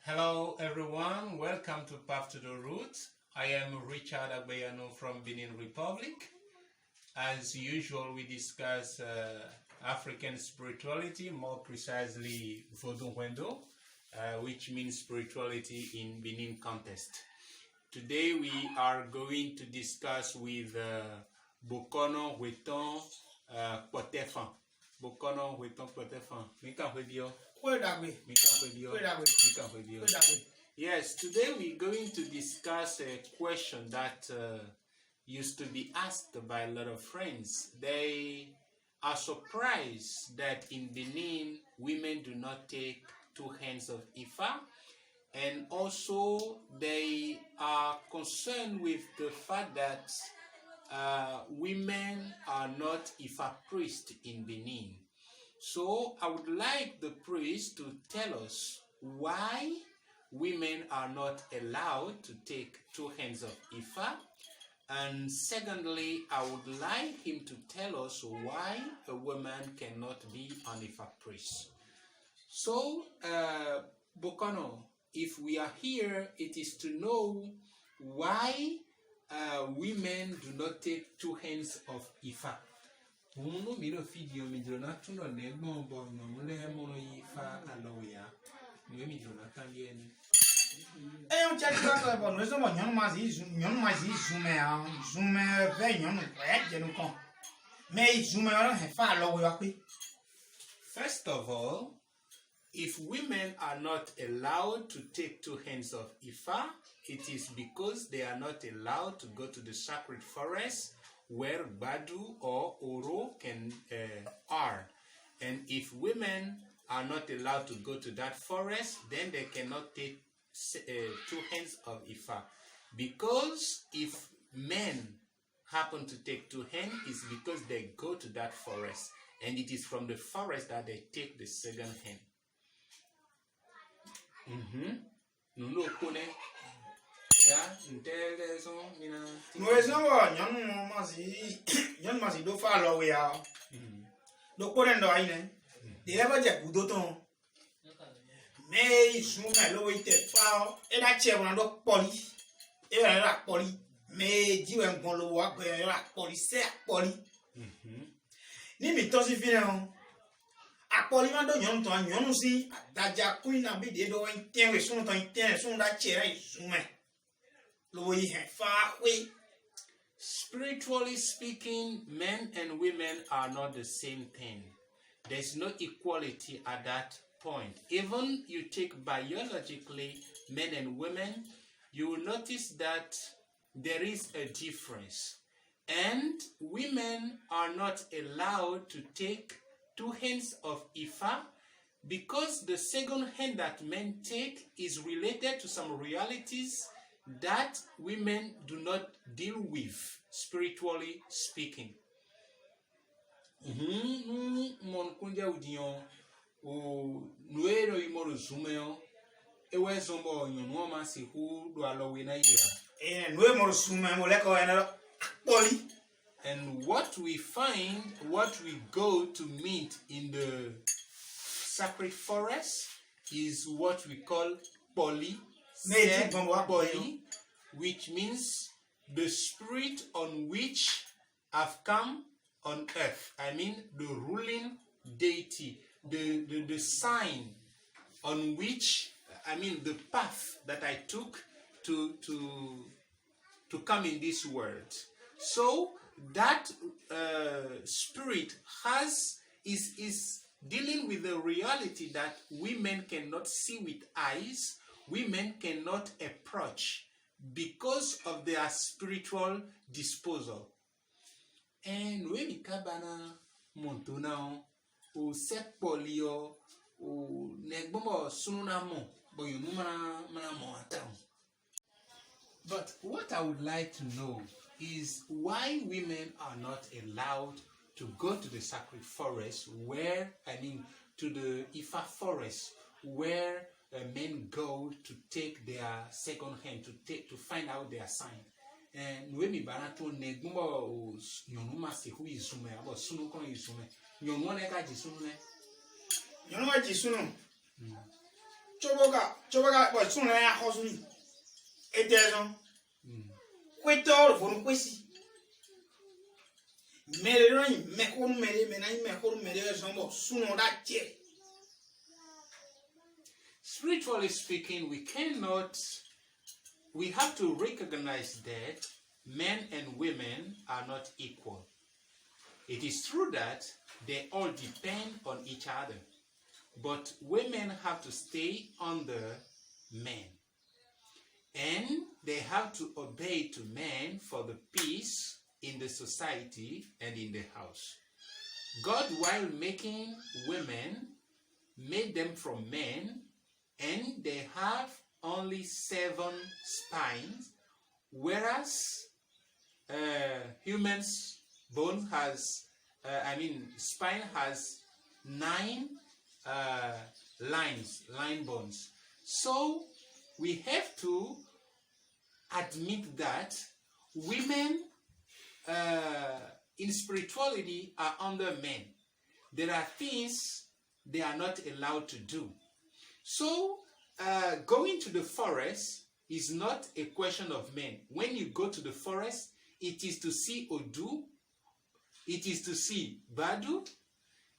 Hello everyone, welcome to Path to the Roots. I am Richard Akplè from Benin Republic. As usual, we discuss African spirituality, more precisely Vodunwendo, which means spirituality in Benin context. Today we are going to discuss with Bokono Weton Potefan. Bokono Weton Potefan. Yes, today we're going to discuss a question that used to be asked by a lot of friends. They are surprised that in Benin, women do not take 2 hands of Ifa, and also they are concerned with the fact that women are not Ifa priests in Benin. So I would like the priest to tell us why women are not allowed to take 2 hands of Ifa. And secondly, I would like him to tell us why a woman cannot be an Ifa priest. So, Bokono, if we are here, it is to know why women do not take 2 hands of Ifa. Uno miro video midrona tuno negmo bo no le mono Ifa aloya. No midrona también. On check ça bon nous sommes nyon mazi zoom ve nyon je nous con. Mais zoom on fa aloya pe. First of all, if women are not allowed to take 2 hands of Ifa, it is because they are not allowed to go to the sacred forest where Badu or Oro are. And if women are not allowed to go to that forest, then they cannot take 2 hands of Ifa. Because if men happen to take 2 hands, it's because they go to that forest. And it is from the forest that they take the 2nd hand. Nous sommes nyon mazi do fa aloya. Do ko ndo aine. De eba je gudoton. Mais zoom lo ite fa e da che won do poli. E ra poli. Mais di wen gon lo wa gbe ra poli se poli. Ni mi to si fi na Akpoli ma do nyon ton nyon si daja kuin na bi de do enten we sun ton enten sun da chere isume lo yi he fa we. Spiritually speaking, men and women are not the same thing. There's no equality at that point. Even you take biologically men and women, you will notice that there is a difference. And women are not allowed to take 2 hands of Ifa because the 2nd hand that men take is related to some realities that women do not deal with, spiritually speaking. And what we find, what we go to meet in the sacred forest is what we call Poli, which means the spirit on which have come on earth. I mean the ruling deity, the sign on which, I mean the path that I took to come in this world. So that spirit is dealing with the reality that women cannot see with eyes, women cannot approach because of their spiritual disposal. And when we kabana montona o sepolio o negbomo sununamo boyunuma manamo atam. But what I would like to know is why women are not allowed to go to the sacred forest to the Ifa forest where men go to take their 2nd hand, to find out their sign. And when we banato negumbo nyonuma se hu izume abo sunu kono izume nyonwa ne ka jisunu ne nyonwa jisunu choboga boy sun la hosuni etezo kwetoro fonu kwesi mere ron me kon mere me na me kon mere sombo sunu da che. Spiritually speaking, we have to recognize that men and women are not equal. It is true that they all depend on each other, but women have to stay under men, and they have to obey to men for the peace in the society and in the house. God, while making women, made them from men, and they have only 7 spines, whereas humans bone has, spine has 9 line bones. So we have to admit that women in spirituality are under men. There are things they are not allowed to do. So going to the forest is not a question of men. When you go to the forest, it is to see Odu, it is to see Badu,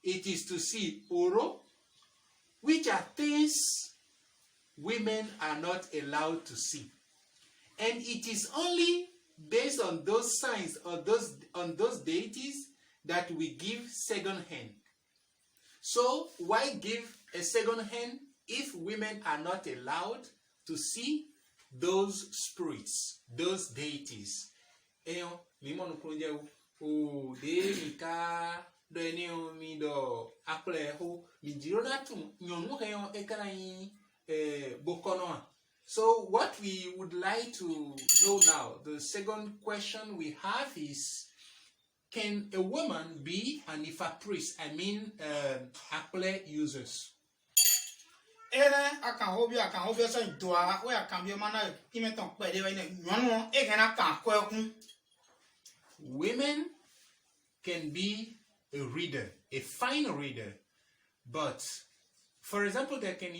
it is to see Oro, which are things women are not allowed to see. And it is only based on those signs or on those deities that we give second hand. So why give a second hand if women are not allowed to see those spirits, those deities? O de mika do enio mi do Akplè ho mi jirona tum nyonu heyo ekarayin bokono. So what we would like to know now, the second question we have is, can a woman be an Ifa priest? I mean, Akplè users. Akan so ntoa we akan bi mana imeton pede we nyonu e gana kan kwekun. Women can be a reader, a fine reader, but for example, they can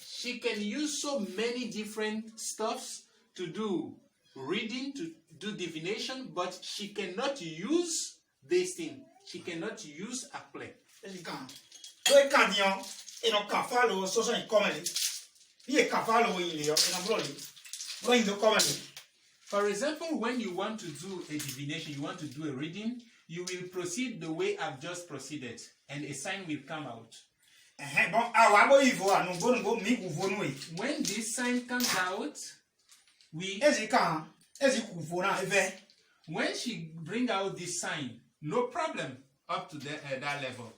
she can use so many different stuffs to do reading, to do divination, but she cannot use this thing. She cannot use Akplè. For example, when you want to do a divination, you want to do a reading, you will proceed the way I've just proceeded, and a sign will come out. When this sign comes out, when she bring out this sign, no problem up to that level.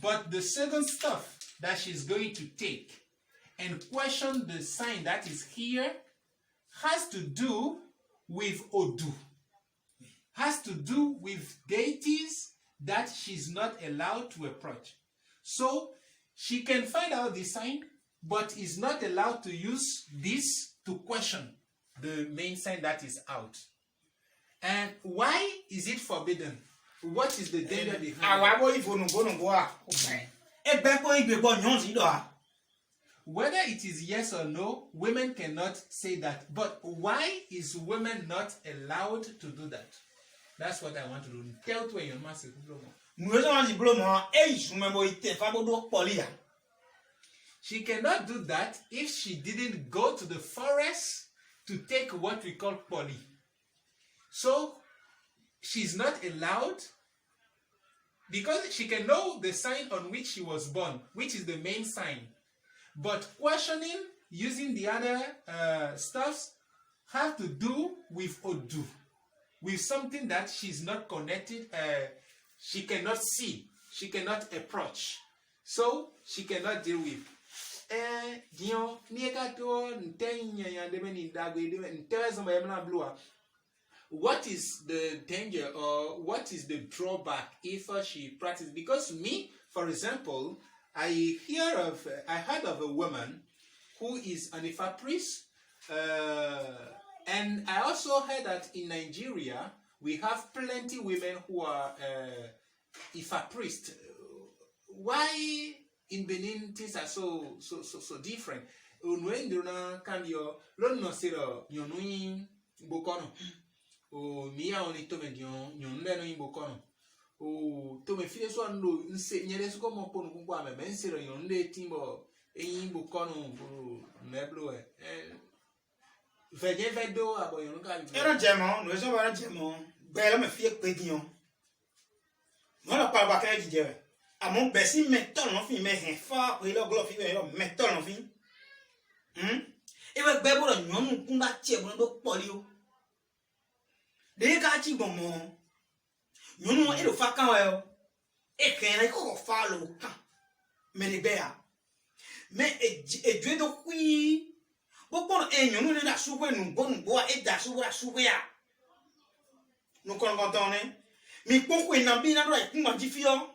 But the second stuff that she's going to take and question the sign that is here has to do with Odu, has to do with deities that she's not allowed to approach. So she can find out the sign, but is not allowed to use this to question the main sign that is out. And why is it forbidden? What is the danger behind it? Whether it is yes or no, women cannot say that. But why is women not allowed to do that? That's what I want to do. Tell to your master. She cannot do that if she didn't go to the forest to take what we call poly. So she's not allowed, because she can know the sign on which she was born, which is the main sign. But questioning using the other stuffs have to do with Odu, with something that she's not connected, she cannot see, she cannot approach. So she cannot deal with. What is the danger or what is the drawback if she practices? Because me, for example, I heard of a woman who is an Ifa priest, and I also heard that in Nigeria, we have plenty women who are Ifa priests. Why in Benin things are so different? When you can your lon no siro yonui bokono o mia oni to me yonle no bokono o to me file so no nse nyere so ko mo ponu kunku ame me nsiro yonle timbo eyin bokono meblo veje vedo abo yon ka bi era jemo no so bara jemo bele me fie pe dion mo la pa ba ka jije amon besi meton no fi me hen fa o lo glo fi me meton no fi ewe gbe bo nyonu kun ba che bo do pori o de ka chi bon mo nyonu e lo fa kan wa o e ken na ko fa lo kan me ni be ya me e dwe do kwi bo bon e nyonu ni da su ko nu bo e da su ya no kon kon ton ne mi po ko na bi na do e kun ma ji fi o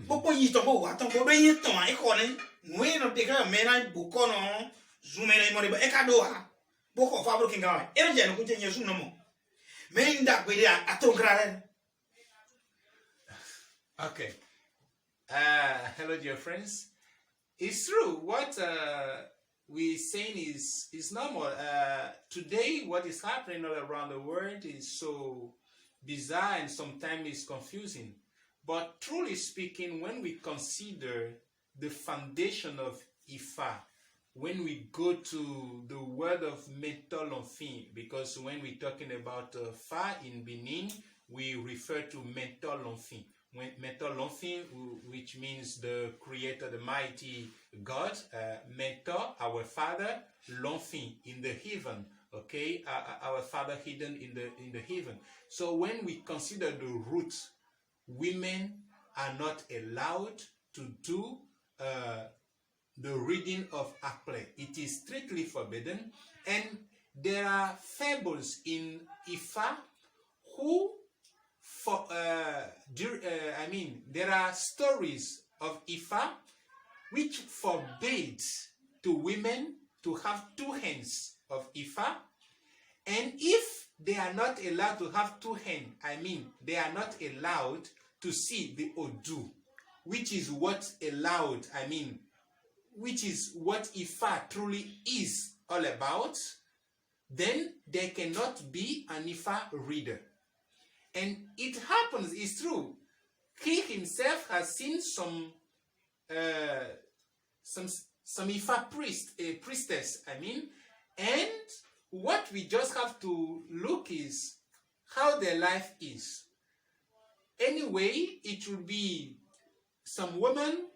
bo po yi ton bo wa ton bo be yin ton e ko ne no e no de ka me na bu ko no zumene mo e ka do ha bo ko fa bro kin ga e je no kun je yesu no mo me nda gbe dia atonkrale. Okay. Hello, dear friends. It's true. What we're saying is normal. Today, what is happening all around the world is so bizarre and sometimes it's confusing. But truly speaking, when we consider the foundation of Ifa, when we go to the word of Metolonfin, because when we're talking about Fa in Benin, we refer to Metolonfin. Metolonfin, which means the creator, the mighty God, Meto, our father, Lonfin, in the heaven, okay, our father hidden in the heaven. So when we consider the root, women are not allowed to do the reading of Akplè. It is strictly forbidden, and there are fables in Ifa who there are stories of Ifa which forbade to women to have two hands of Ifa, and if they are not allowed to have two hands, they are not allowed to see the Odu, which is what allowed, which is what Ifa truly is all about, then there cannot be an Ifa reader. And it happens, it's true. He himself has seen some Ifa priestess, and what we just have to look is how their life is. Anyway, it will be some woman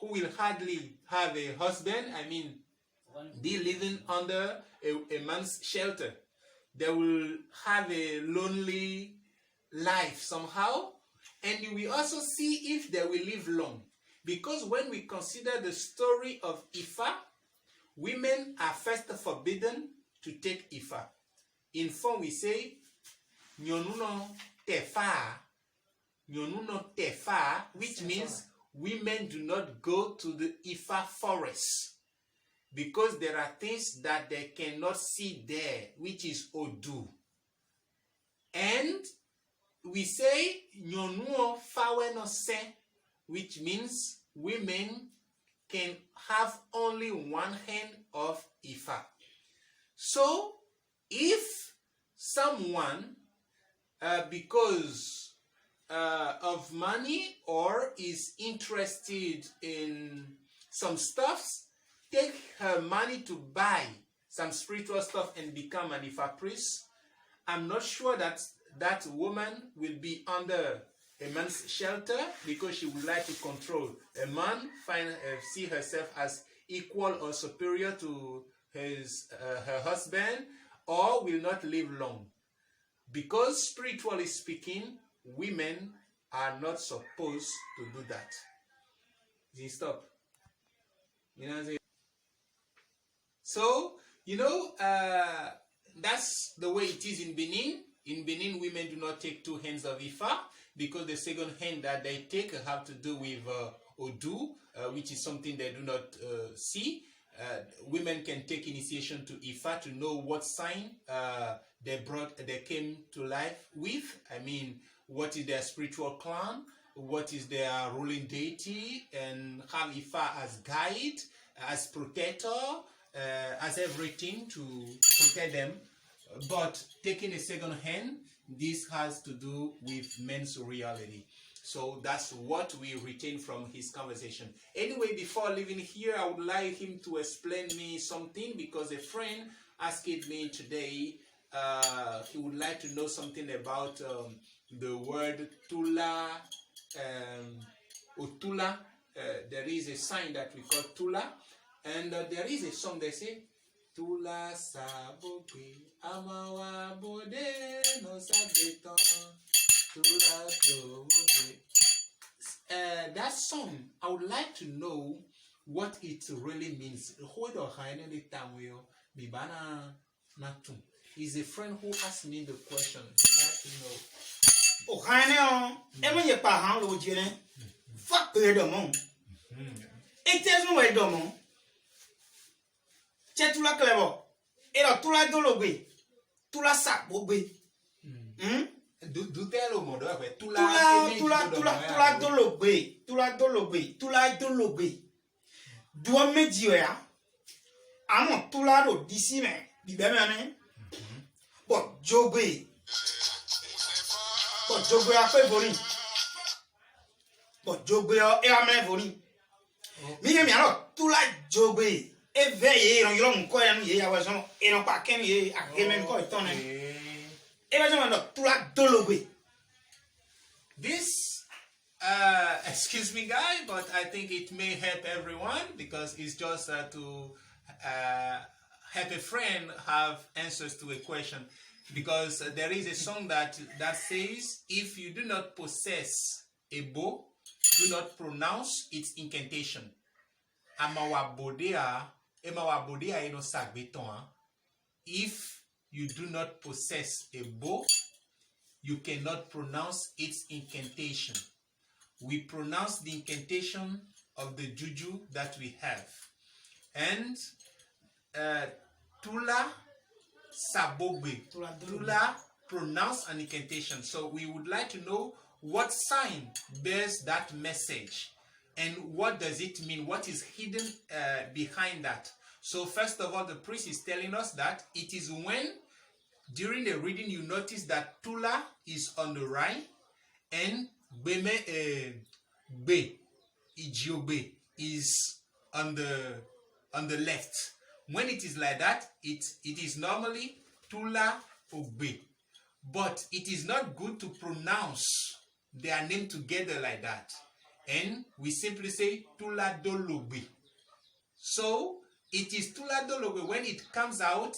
who will hardly have a husband, be living under a man's shelter. They will have a lonely life somehow, and you will also see if they will live long. Because when we consider the story of Ifa, women are first forbidden to take Ifa. In form we say, Nyonuno tefa, which means women do not go to the Ifa forest, because there are things that they cannot see there, which is Odu. And we say Nyonuo fawe no se, which means women can have only one hand of Ifa. So if someone, because of money or is interested in some stuffs, take her money to buy some spiritual stuff and become an Ifa priest, I'm not sure that that woman will be under a man's shelter, because she would like to control a man, see herself as equal or superior to her husband, or will not live long. Because spiritually speaking, women are not supposed to do that. Stop. So, that's the way it is in Benin. In Benin, women do not take two hands of Ifa, because the second hand that they take have to do with Odu, which is something they do not see. Women can take initiation to Ifa to know what sign they came to life with. I mean, what is their spiritual clan, what is their ruling deity, and have Ifa as guide, as protector, as everything to protect them. But taking a second hand, this has to do with men's reality. So that's what we retain from his conversation. Anyway, before leaving here, I would like him to explain me something, because a friend asked me today, he would like to know something about the word Tula, or Tula. There is a sign that we call Tula, and there is a song they say, Tula saboke amawa bode no sabeton. That song, I would like to know what it really means. He's a friend who asked me the question. I'd like to know. Oh, Hannah, every year, Pahan, Lord Jenny. Fuck the domon. It tells me where domon. Chetula clever. Era Tula dolobe. Tula sac, bobe. Do tell me, Tula dolobe. Dua media. Amo Tula do disime. Bibemane. But Jobe. But Jobe a fait voler. But Jobe a aimé voler. Mais alors, Tula Jobe. Éveillé, on y a un coin, il y a un et non pas qu'un y a un même coin. This, excuse me, guy, but I think it may help everyone, because it's just to help a friend have answers to a question. Because there is a song that says, if you do not possess a bow, do not pronounce its incantation. If you do not possess a bow, you cannot pronounce its incantation. We pronounce the incantation of the juju that we have. And Tula Sabobe. Tula pronounce an incantation. So we would like to know what sign bears that message. And what does it mean? What is hidden behind that? So first of all, the priest is telling us that it is when, during the reading, you notice that Tula is on the right and Ijiobe is on the left. When it is like that, it is normally Tula Obe. But it is not good to pronounce their name together like that. And we simply say Tula Dolobe. So it is Tula Dolobe. When it comes out,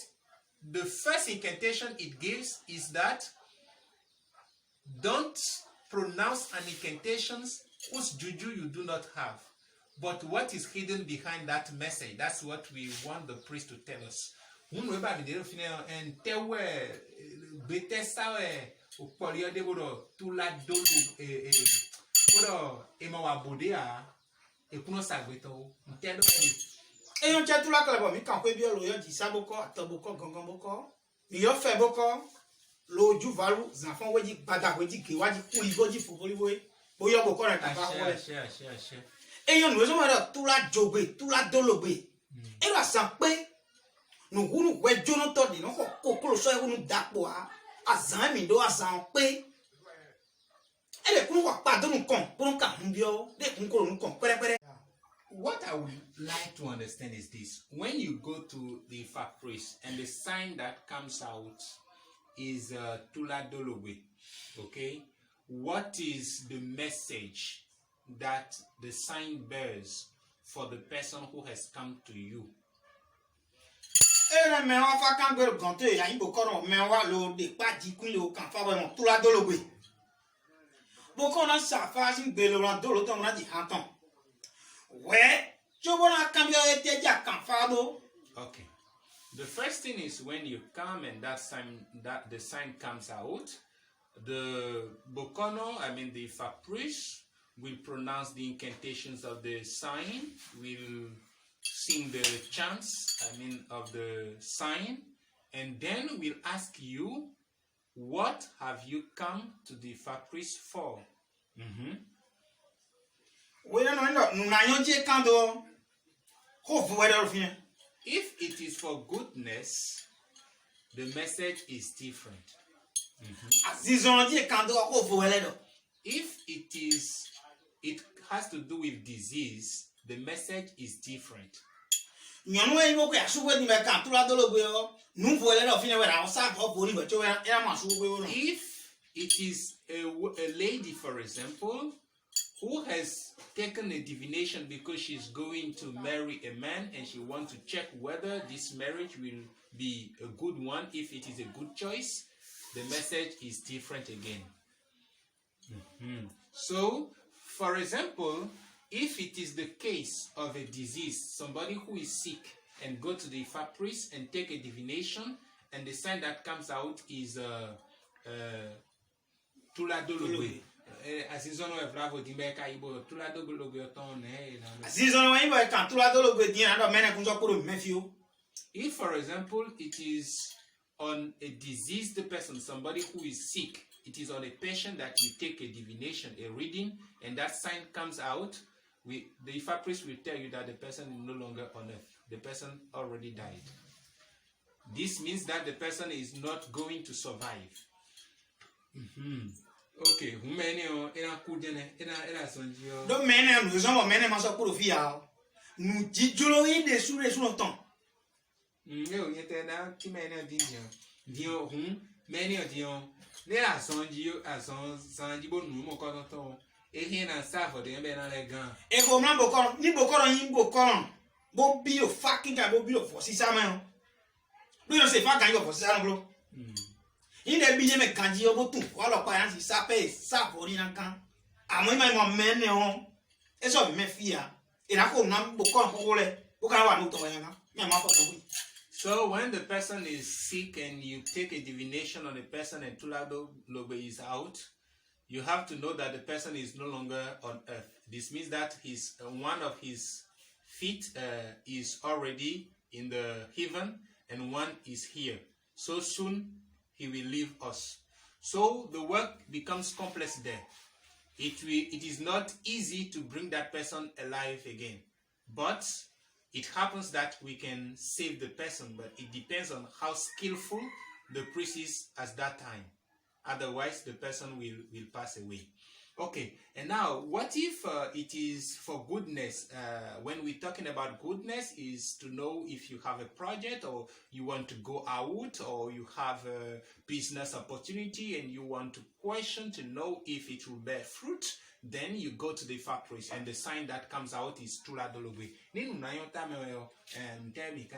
the first incantation it gives is that don't pronounce an incantation whose juju you do not have. But what is hidden behind that message? That's what we want the priest to tell us. Et on tient tout là que la bombe, quand on bien l'eau, dit ça beaucoup, taboko, gongon beaucoup. Mais on fait beaucoup. L'eau du valou, les enfants, on dit bada, on dit kiwa, dit kouligo, dit foufouligo. Bon, y'a beaucoup de temps. Et on nous a tout là jobé, tout là dolobé. Et là, ça paie. Nous voulons que Jonathan dit, non, qu'on soit nous d'accord. À Zamindo, à Zampé. Et les coups, pas de nous compte, pour nous cambio, des coups, nous compte, What I would like to understand is this. When you go to the Ifa priest and the sign that comes out is Tula Dolobe, okay? What is the message that the sign bears for the person who has come to you? Et mais on va quand le compte, il y a beaucoup de mais on va le départ du coup le camp vraiment Tula Dolobe. Beaucoup de ça fait une belle rando temps on a dit attends. Ouais, je vois cambier était déjà camp fado. Okay. The first thing is when you come and that the sign comes out, the Bokono, I mean the Ifa priest, will pronounce the incantations of the sign, will sing the chants, I mean of the sign, And then we'll ask you, what have you come to the Ifa priest for? If it is for goodness, the message is different. If it has to do with disease, the message is different. If it is a lady, for example, who has taken a divination because she's going to marry a man and she wants to check whether this marriage will be a good one, if it is a good choice, the message is different again. So, for example, if it is the case of a disease, somebody who is sick and go to the Ifa priest and take a divination, and the sign that comes out is Tuladologwe. Asizono evravo dimeka ibo Tuladologwe ton Asizono ibo kan Tuladologwe din ado mene kunzo kuro mefio. If, for example, it is on a diseased person, somebody who is sick, it is on a patient that you take a divination, a reading, and that sign comes out, the Ifa priest will tell you that the person is no longer on earth. The person already died. This means that the person is not going to survive. Okay, don't mene nous avons mene maso pour via. Nous dijolo ide sur le temps. Yo yete na ki mene dision. Dio mene dion. Le la sonjio ason sanjibo nu mo ko ton. E hin na sa for de be na le gan. E ko mlan bokoro ni bokoro yin bokoro. Bo bi o fucking guy bo bi o for si sa man. Do you say fuck guy for si sa no. In the beginning, me kanji obo tu. Wala pa yan si sape sa for in kan. Amo mai mo mene on. E so me fia. E na ko na bokoro ko le. Bokara wa no to yan na. Me ma for so. So when the person is sick and you take a divination on the person and Tuladologwe is out, you have to know that the person is no longer on earth. This means that one of his feet is already in the heaven and one is here. So soon he will leave us. So the work becomes complex there. It is not easy to bring that person alive again. But it happens that we can save the person, but it depends on how skillful the priest is at that time. Otherwise, the person will pass away. Okay, and now, what if it is for goodness? When we're talking about goodness, is to know if you have a project or you want to go out or you have a business opportunity and you want to question to know if it will bear fruit, then you go to the Ifa priest and the sign that comes out is Tuladologwe. Ninu nayo tameo temi ka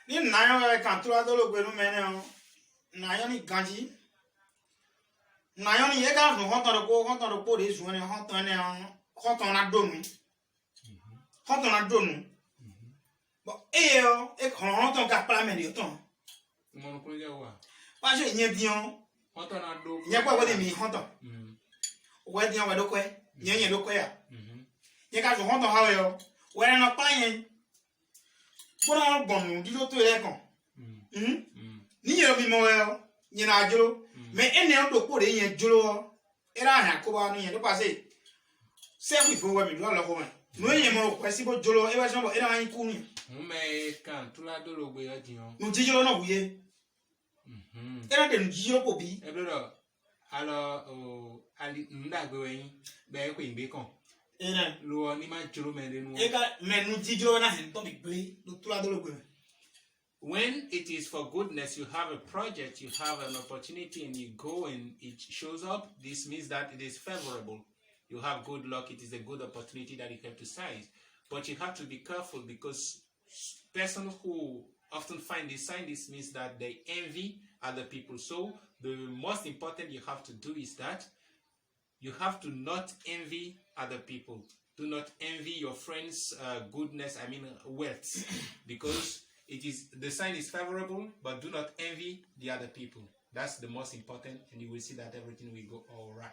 Ninu nayo kan Tuladologwe no mene nayo ni ganji. Nayo ni ega no hoton ko de zuene hoton na donu. Hoton na donu. But e kon hoton ka parliament yo ton. Mo ko je wa. Pa je yen bion. Hoton na do. Yen pa wo de mi hoton. We dian we do kwe. Yen do kwe ya. Yen ka zo hoton ha yo. We na pa yen. Bo na gbonu di lo to e kon. Ni yen mi mo yo. Yen na jolo. Mais ene on do ko de yen jolo era ha ko ba no yen do passe se wi fo wa mi do lo ko ma no yen mo ko si bo jolo e ba so bo era han ku ni me kan Tuladologwe ya dion no jijolo no wuye era de jijolo ko bi e bro alo ali ndagbe wen be ko imbe kan era lo ni ma jolo me de no e ka me no jijolo na hen to bi gbe do Tuladologwe. When it is for goodness, you have a project, you have an opportunity, and you go and it shows up, this means that it is favorable. You have good luck, it is a good opportunity that you have to seize. But you have to be careful because persons who often find this sign, this means that they envy other people. So the most important you have to do is that you have to not envy other people. Do not envy your friends' goodness, wealth, because the sign is favorable, but do not envy the other people. That's the most important, and you will see that everything will go all right.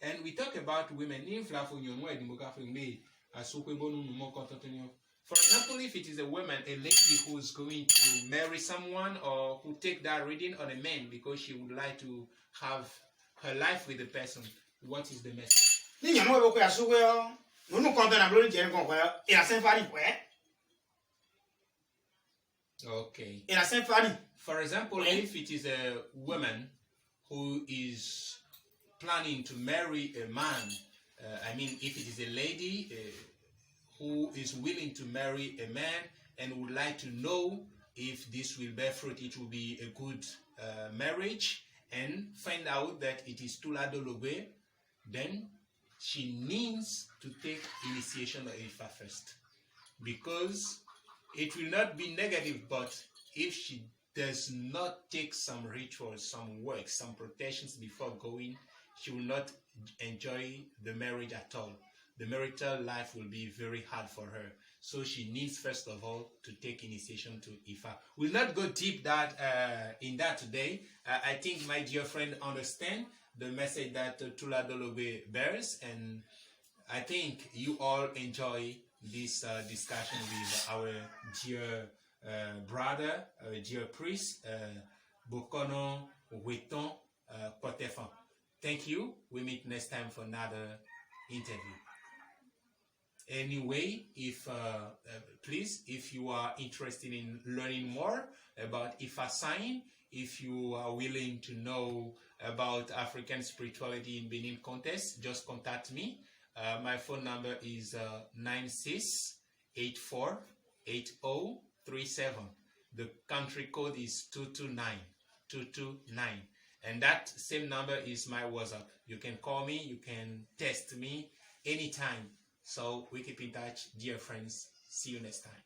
And we talk about women. For example, if it is a woman, a lady who is going to marry someone or who take that reading on a man because she would like to have her life with the person, what is the message? Okay. For example, if it is a woman who is planning to marry a man, if it is a lady who is willing to marry a man and would like to know if this will bear fruit, it will be a good marriage, and find out that it is Tula Dologwe, then she needs to take initiation of Ifa first. Because it will not be negative, but if she does not take some rituals, some work, some protections before going, she will not enjoy the marriage at all. The marital life will be very hard for her. So she needs, first of all, to take initiation to Ifa. We'll not go deep in that today. I think my dear friend understand the message that Tula Dologwe bears, and I think you all enjoy this discussion with our dear brother, our dear priest, Bokono Weton Potefan. Thank you. We meet next time for another interview. Anyway, please, if you are interested in learning more about Ifa sign, if you are willing to know about African spirituality in Benin contest, just contact me. My phone number is 96848037. The country code is 229229. And that same number is my WhatsApp. You can call me, you can text me anytime. So we keep in touch, dear friends. See you next time.